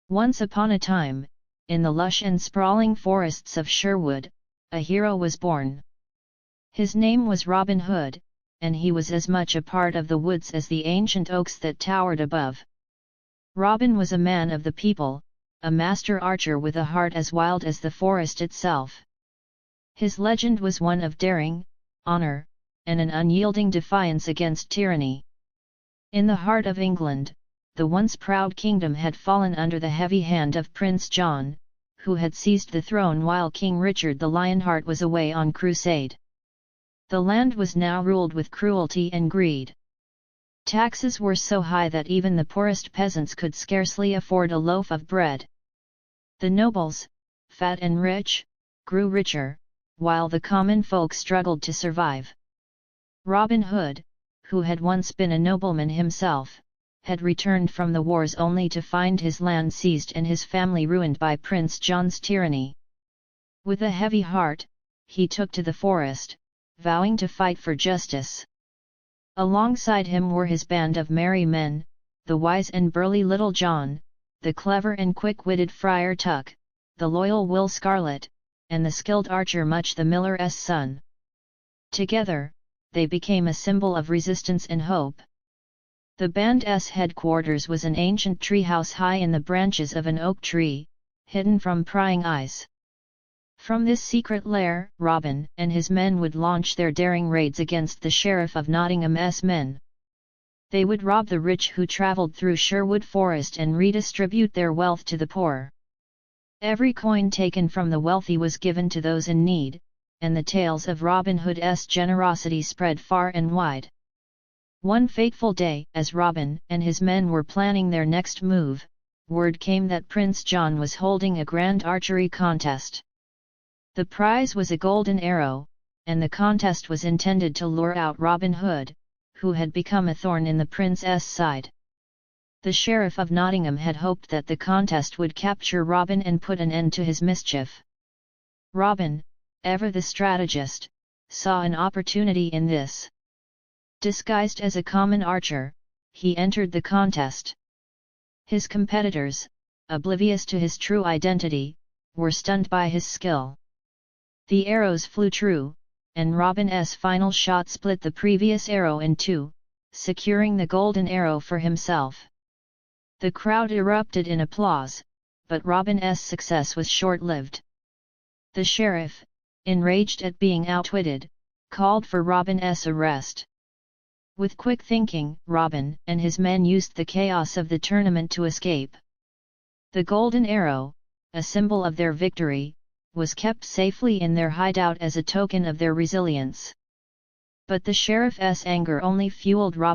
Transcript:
Once upon a time, in the lush and sprawling forests of Sherwood, a hero was born. His name was Robin Hood, and he was as much a part of the woods as the ancient oaks that towered above. Robin was a man of the people, a master archer with a heart as wild as the forest itself. His legend was one of daring, honor, and an unyielding defiance against tyranny. In the heart of England, the once proud kingdom had fallen under the heavy hand of Prince John, who had seized the throne while King Richard the Lionheart was away on crusade. The land was now ruled with cruelty and greed. Taxes were so high that even the poorest peasants could scarcely afford a loaf of bread. The nobles, fat and rich, grew richer, while the common folk struggled to survive. Robin Hood, who had once been a nobleman himself, had returned from the wars only to find his land seized and his family ruined by Prince John's tyranny. With a heavy heart, he took to the forest, vowing to fight for justice. Alongside him were his band of merry men, the wise and burly Little John, the clever and quick-witted Friar Tuck, the loyal Will Scarlet, and the skilled archer Much the miller's son. Together, they became a symbol of resistance and hope. The band's headquarters was an ancient treehouse high in the branches of an oak tree, hidden from prying eyes. From this secret lair, Robin and his men would launch their daring raids against the Sheriff of Nottingham's men. They would rob the rich who travelled through Sherwood Forest and redistribute their wealth to the poor. Every coin taken from the wealthy was given to those in need, and the tales of Robin Hood's generosity spread far and wide. One fateful day, as Robin and his men were planning their next move, word came that Prince John was holding a grand archery contest. The prize was a golden arrow, and the contest was intended to lure out Robin Hood, who had become a thorn in the prince's side. The Sheriff of Nottingham had hoped that the contest would capture Robin and put an end to his mischief. Robin, ever the strategist, saw an opportunity in this. Disguised as a common archer, he entered the contest. His competitors, oblivious to his true identity, were stunned by his skill. The arrows flew true, and Robin's final shot split the previous arrow in two, securing the golden arrow for himself. The crowd erupted in applause, but Robin's success was short-lived. The sheriff, enraged at being outwitted, called for Robin's arrest. With quick thinking, Robin and his men used the chaos of the tournament to escape. The golden arrow, a symbol of their victory, was kept safely in their hideout as a token of their resilience. But the sheriff's anger only fueled Robin's